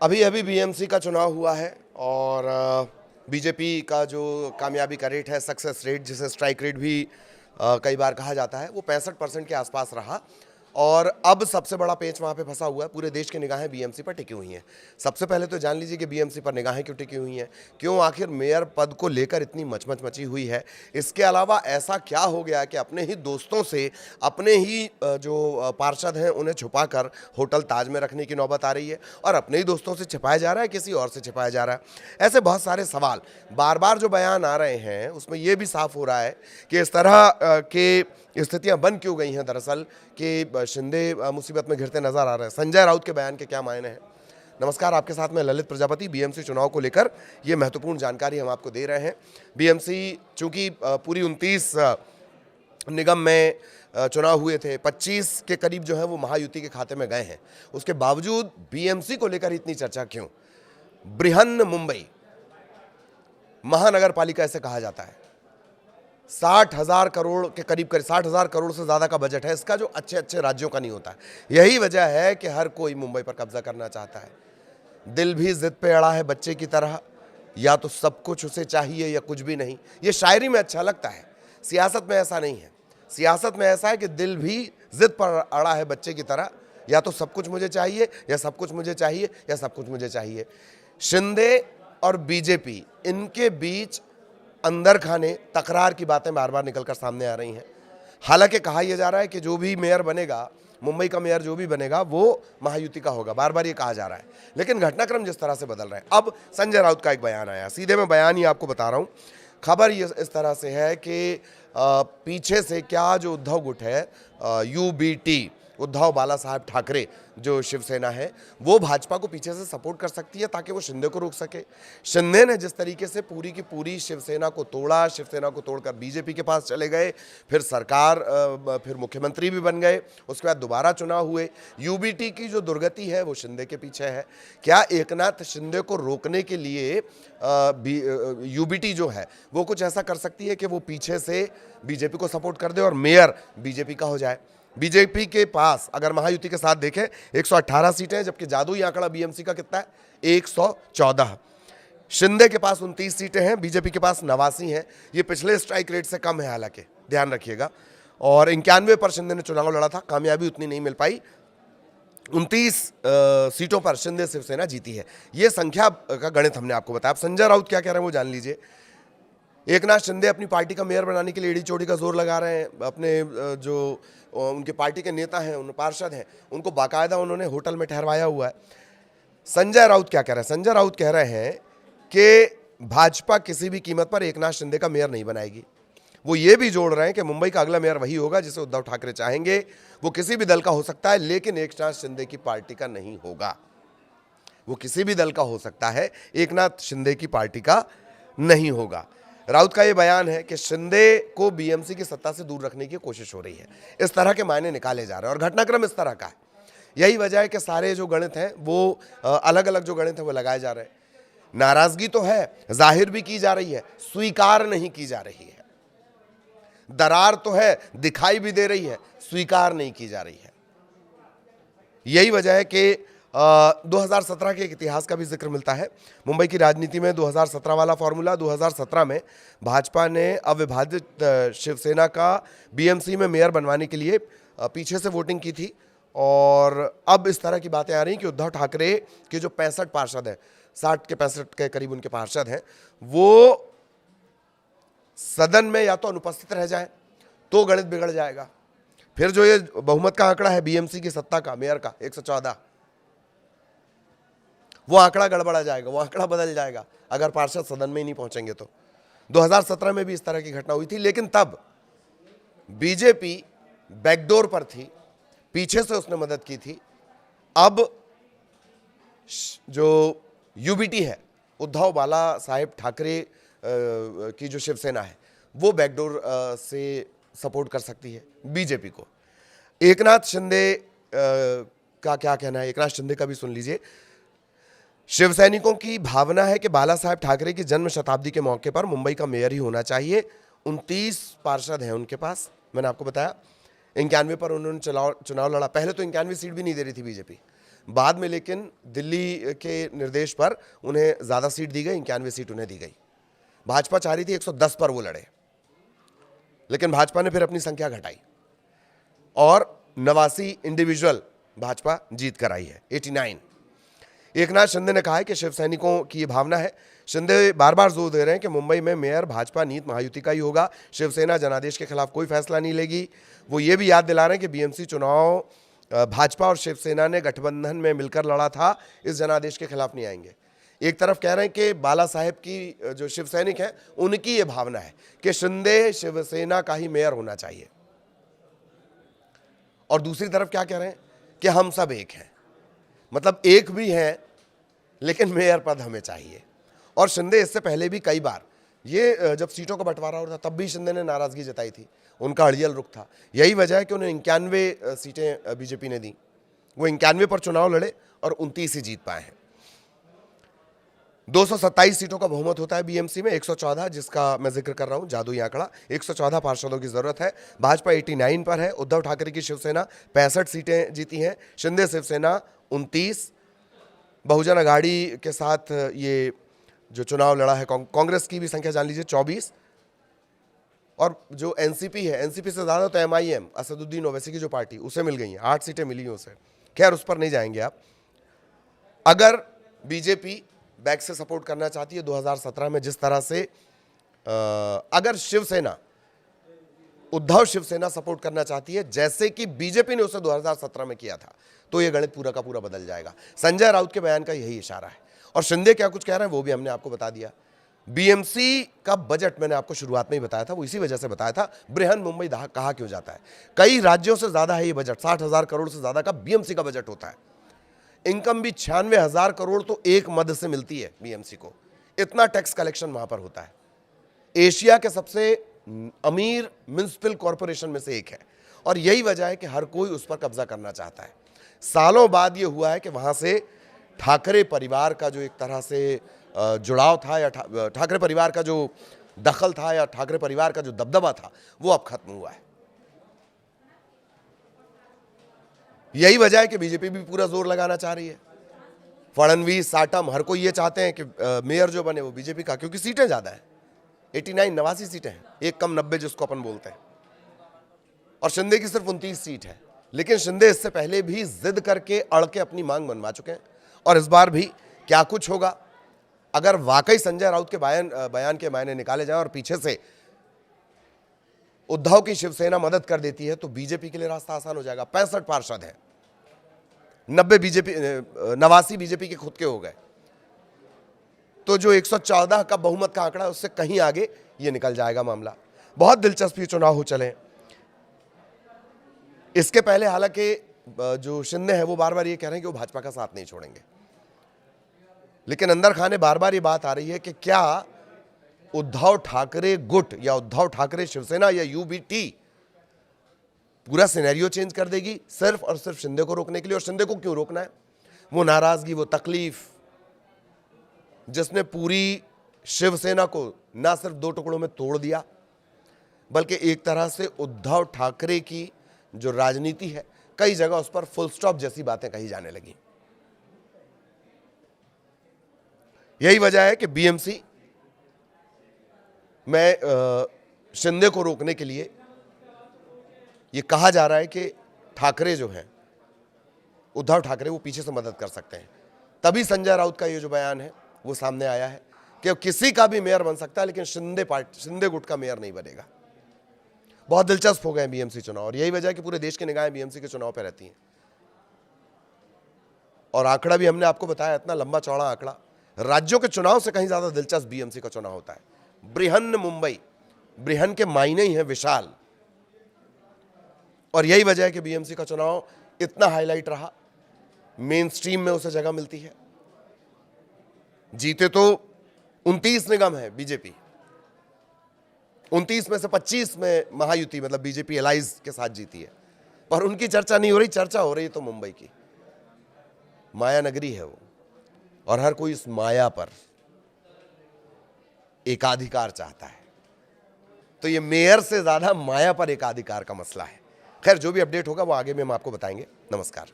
अभी अभी बीएमसी का चुनाव हुआ है और बीजेपी का जो कामयाबी का रेट है, सक्सेस रेट, जिसे स्ट्राइक रेट भी कई बार कहा जाता है, वो 65% के आसपास रहा। और अब सबसे बड़ा पेच वहाँ पे फंसा हुआ है। पूरे देश की निगाहें बीएमसी पर टिकी हुई हैं। सबसे पहले तो जान लीजिए कि बीएमसी पर निगाहें क्यों टिकी हुई हैं, क्यों आखिर मेयर पद को लेकर इतनी मचमच मची हुई है। इसके अलावा ऐसा क्या हो गया कि अपने ही दोस्तों से अपने ही जो पार्षद हैं उन्हें छुपाकर होटल ताज में रखने की नौबत आ रही है, और अपने ही दोस्तों से छिपाया जा रहा है, किसी और से छिपाया जा रहा है। ऐसे बहुत सारे सवाल बार बार जो बयान आ रहे हैं उसमें यह भी साफ हो रहा है कि इस तरह के स्थितियां बन क्यों गई हैं दरअसल कि शिंदे मुसीबत में घिरते नजर आ रहे हैं। संजय राउत के बयान के क्या मायने हैं? नमस्कार, आपके साथ में ललित प्रजापति। बीएमसी चुनाव को लेकर ये महत्वपूर्ण जानकारी हम आपको दे रहे हैं। बीएमसी चूंकि पूरी 29 निगम में चुनाव हुए थे, 25 के करीब जो है वो महायुति के खाते में गए हैं, उसके बावजूद बीएमसी को लेकर इतनी चर्चा क्यों? बृहन मुंबई महानगर पालिका ऐसे कहा जाता है, 60,000 करोड़ के करीब 60,000 करोड़ से ज़्यादा का बजट है इसका, जो अच्छे अच्छे राज्यों का नहीं होता है। यही वजह है कि हर कोई मुंबई पर कब्जा करना चाहता है। दिल भी जिद पे अड़ा है बच्चे की तरह, या तो सब कुछ उसे चाहिए या कुछ भी नहीं। ये शायरी में अच्छा लगता है, सियासत में ऐसा नहीं है। सियासत में ऐसा है कि दिल भी जिद पर अड़ा है बच्चे की तरह, या तो सब कुछ मुझे चाहिए या सब कुछ मुझे चाहिए या सब कुछ मुझे चाहिए। शिंदे और बीजेपी, इनके बीच अंदर खाने तकरार की बातें बार बार निकलकर सामने आ रही हैं। हालांकि कहा यह जा रहा है कि जो भी मेयर बनेगा, मुंबई का मेयर जो भी बनेगा, वो महायुति का होगा, बार बार ये कहा जा रहा है। लेकिन घटनाक्रम जिस तरह से बदल रहे हैं, अब संजय राउत का एक बयान आया, सीधे मैं बयान ही आपको बता रहा हूं। खबर ये इस तरह से है कि पीछे से क्या जो उद्धव गुट है, यूबीटी, उद्धव बाला साहब ठाकरे, जो शिवसेना है, वो भाजपा को पीछे से सपोर्ट कर सकती है ताकि वो शिंदे को रोक सके। शिंदे ने जिस तरीके से पूरी की पूरी शिवसेना को तोड़ा, शिवसेना को तोड़कर बीजेपी के पास चले गए, फिर सरकार, फिर मुख्यमंत्री भी बन गए, उसके बाद दोबारा चुनाव हुए। यूबीटी की जो दुर्गति है वो शिंदे के पीछे है। क्या एकनाथ शिंदे को रोकने के लिए यूबीटी जो है वो कुछ ऐसा कर सकती है कि वो पीछे से बीजेपी को सपोर्ट कर दे और मेयर बीजेपी का हो जाए? बीजेपी के पास अगर महायुति के साथ देखें 118 सीटें, जबकि जादुई आंकड़ा बीएमसी का कितना है? 114। शिंदे के पास 29 सीटें हैं, बीजेपी के पास 89 हैं। ये पिछले स्ट्राइक रेट से कम है, हालांकि ध्यान रखिएगा। और 91 पर शिंदे ने चुनाव लड़ा था, कामयाबी उतनी नहीं मिल पाई। 29 सीटों पर शिंदे शिवसेना जीती है। ये संख्या का गणित हमने आपको बताया। अब संजय राउत क्या कह रहे हैं वो जान लीजिए। एकनाथ शिंदे अपनी पार्टी का मेयर बनाने के लिए एड़ी चोटी का जोर लगा रहे हैं। अपने जो उनके पार्टी के नेता हैं, उन पार्षद हैं, उनको बाकायदा उन्होंने होटल में ठहरवाया हुआ है। संजय राउत क्या कह रहे हैं? संजय राउत कह रहे हैं कि भाजपा किसी भी कीमत पर एकनाथ शिंदे का मेयर नहीं बनाएगी। वो ये भी जोड़ रहे हैं कि मुंबई का अगला मेयर वही होगा जिसे उद्धव ठाकरे चाहेंगे। वो किसी भी दल का हो सकता है, लेकिन एकनाथ शिंदे की पार्टी का नहीं होगा। वो किसी भी दल का हो सकता है, एकनाथ शिंदे की पार्टी का नहीं होगा। राउत का ये बयान है कि शिंदे को बीएमसी की सत्ता से दूर रखने की कोशिश हो रही है। इस तरह के मायने निकाले जा रहे हैं और घटनाक्रम इस तरह का है। यही वजह है कि सारे जो गणित हैं वो अलग अलग जो गणित है वो लगाए जा रहे हैं। नाराजगी तो है, जाहिर भी की जा रही है, स्वीकार नहीं की जा रही है। दरार तो है, दिखाई भी दे रही है, स्वीकार नहीं की जा रही है। यही वजह है कि 2017 के एक इतिहास का भी जिक्र मिलता है। मुंबई की राजनीति में 2017 वाला फॉर्मूला, 2017 में भाजपा ने अविभाजित शिवसेना का बीएमसी में मेयर बनवाने के लिए पीछे से वोटिंग की थी। और अब इस तरह की बातें आ रही कि उद्धव ठाकरे के जो 65 पार्षद हैं, 60 के 65 के करीब उनके पार्षद हैं, वो सदन में या तो अनुपस्थित रह जाए तो गणित बिगड़ जाएगा। फिर जो ये बहुमत का आंकड़ा है बीएमसी की सत्ता का, मेयर का 114, वो आंकड़ा गड़बड़ा जाएगा, वो आंकड़ा बदल जाएगा अगर पार्षद सदन में ही नहीं पहुंचेंगे तो। 2017 में भी इस तरह की घटना हुई थी, लेकिन तब बीजेपी बैकडोर पर थी, पीछे से उसने मदद की थी। अब जो यूबीटी है, उद्धव बाला साहेब ठाकरे की जो शिवसेना है, वो बैकडोर से सपोर्ट कर सकती है बीजेपी को। एकनाथ शिंदे का क्या कहना है? एकनाथ शिंदे का भी सुन लीजिए। शिव सैनिकों की भावना है कि बाला साहेब ठाकरे की जन्म शताब्दी के मौके पर मुंबई का मेयर ही होना चाहिए। 29 पार्षद हैं उनके पास, मैंने आपको बताया। 91 पर उन्होंने चुनाव लड़ा। पहले तो 91 सीट भी नहीं दे रही थी बीजेपी, बाद में लेकिन दिल्ली के निर्देश पर उन्हें ज़्यादा सीट दी गई, 91 सीट उन्हें दी गई। भाजपा चाह रही थी 110 पर वो लड़े, लेकिन भाजपा ने फिर अपनी संख्या घटाई और 89 इंडिविजुअल भाजपा जीत कर आई है, 89। एकनाथ शिंदे ने कहा है कि शिव सैनिकों की ये भावना है। शिंदे बार बार जोर दे रहे हैं कि मुंबई में मेयर भाजपा नीत महायुति का ही होगा, शिवसेना जनादेश के खिलाफ कोई फैसला नहीं लेगी। वो ये भी याद दिला रहे हैं कि बीएमसी चुनाव भाजपा और शिवसेना ने गठबंधन में मिलकर लड़ा था, इस जनादेश के खिलाफ नहीं आएंगे। एक तरफ कह रहे हैं कि बाला साहेब की जो शिव सैनिक हैं उनकी ये भावना है कि शिंदे शिवसेना का ही मेयर होना चाहिए, और दूसरी तरफ क्या कह रहे हैं कि हम सब एक हैं, मतलब एक भी हैं लेकिन मेयर पद हमें चाहिए। और शिंदे इससे पहले भी कई बार, ये जब सीटों का बंटवारा हो रहा था तब भी शिंदे ने नाराजगी जताई थी, उनका अड़ियल रुख था। यही वजह है कि उन्हें 91 सीटें बीजेपी ने दी, वो 91 पर चुनाव लड़े और 29 ही जीत पाए हैं। 227 सीटों का बहुमत होता है बीएमसी में, 114 जिसका मैं जिक्र कर रहा हूं, जादुई आंकड़ा। 114 पार्षदों की जरूरत है। भाजपा 89 पर है। उद्धव ठाकरे की शिवसेना 65 सीटें जीती हैं, शिंदे शिवसेना 29। बहुजन अघाड़ी के साथ ये जो चुनाव लड़ा है, कांग्रेस की भी संख्या जान लीजिए 24, और जो एनसीपी है, एनसीपी से ज्यादा तो एमआईएम असदुद्दीन ओवैसी की जो पार्टी, उसे मिल गई हैं, 8 सीटें मिली हैं उसे। खैर उस पर नहीं जाएंगे आप। अगर बीजेपी बैक से सपोर्ट करना चाहती है 2017 में जिस तरह से, अगर शिवसेना, उद्धव शिवसेना सपोर्ट करना चाहती है जैसे कि बीजेपी ने उसे 2017 में किया था, तो यह गणित पूरा का पूरा बदल जाएगा। संजय राउत के बयान का यही इशारा है। और शिंदे क्या कुछ कह रहे हैं वो भी हमने आपको बता दिया। बीएमसी का बजट मैंने आपको शुरुआत में ही बताया था, वो इसी वजह से बताया था, बृहन मुंबई कहा क्यों जाता है। कई राज्यों से ज्यादा है ये बजट, 60,000 करोड़ से ज्यादा का बीएमसी का बजट होता है। इनकम भी 96,000 करोड़ तो एक मद से मिलती है बीएमसी को, इतना टैक्स कलेक्शन वहां पर होता है। एशिया के सबसे अमीर म्युनिसिपल कॉरपोरेशन में से एक है, और यही वजह है कि हर कोई उस पर कब्जा करना चाहता है। सालों बाद ये हुआ है कि वहां से ठाकरे परिवार का जो एक तरह से जुड़ाव था, या ठाकरे परिवार का जो दखल था, या ठाकरे परिवार का जो दबदबा था, वो अब खत्म हुआ है। यही वजह है कि बीजेपी भी पूरा जोर लगाना चाह रही है। फडणवीस, साटम, हर कोई ये चाहते हैं कि मेयर जो बने वो बीजेपी का, क्योंकि सीटें ज्यादा हैं, 89 सीटें हैं, एक कम 90 जिसको अपन बोलते हैं। और शिंदे की सिर्फ 29 सीट है। लेकिन शिंदे इससे पहले भी जिद करके अड़ के अपनी मांग मनवा चुके हैं, और इस बार भी क्या कुछ होगा। अगर वाकई संजय राउत के बयान के मायने निकाले जाए और पीछे से उद्धव की शिवसेना मदद कर देती है, तो बीजेपी के लिए रास्ता आसान हो जाएगा। 65 पार्षद हैं, 89 बीजेपी के खुद के हो गए, तो जो 114 का बहुमत का आंकड़ा है उससे कहीं आगे ये निकल जाएगा मामला। बहुत दिलचस्प ये चुनाव हो चले। इसके पहले हालांकि जो शिंदे है वो बार बार ये कह रहे हैं कि वो भाजपा का साथ नहीं छोड़ेंगे, लेकिन अंदर खाने बार बार ये बात आ रही है कि क्या उद्धव ठाकरे गुट या उद्धव ठाकरे शिवसेना या यूबीटी पूरा सिनेरियो चेंज कर देगी सिर्फ और सिर्फ शिंदे को रोकने के लिए। और शिंदे को क्यों रोकना है? वो नाराजगी, वो तकलीफ जिसने पूरी शिवसेना को ना सिर्फ 2 टुकड़ों में तोड़ दिया, बल्कि एक तरह से उद्धव ठाकरे की जो राजनीति है, कई जगह उस पर फुल स्टॉप जैसी बातें कही जाने लगी। यही वजह है कि बीएमसी में शिंदे को रोकने के लिए ये कहा जा रहा है कि ठाकरे जो हैं, उद्धव ठाकरे, वो पीछे से मदद कर सकते हैं। तभी संजय राउत का ये जो बयान है वो सामने आया है कि किसी का भी मेयर बन सकता है, लेकिन शिंदे गुट का मेयर नहीं बनेगा। बहुत दिलचस्प हो गए बीएमसी चुनाव, और यही वजह है कि पूरे देश की निगाहें बीएमसी के चुनाव पर रहती हैं। और आंकड़ा भी हमने आपको बताया, इतना लंबा चौड़ा आंकड़ा। राज्यों के चुनाव से कहीं ज्यादा दिलचस्प बीएमसी का चुनाव होता है। बृहन मुंबई, बृहन के मायने ही है विशाल, और यही वजह है कि बीएमसी का चुनाव इतना हाईलाइट रहा। मेन स्ट्रीम में उसे जगह मिलती है। जीते तो 29 निगम है बीजेपी, 29 में से 25 में महायुति मतलब बीजेपी एलाइज के साथ जीती है, पर उनकी चर्चा नहीं हो रही। चर्चा हो रही तो मुंबई की। माया नगरी है वो, और हर कोई इस माया पर एकाधिकार चाहता है। तो ये मेयर से ज्यादा माया पर एकाधिकार का मसला है। खैर, जो भी अपडेट होगा वो आगे में हम आपको बताएंगे। नमस्कार।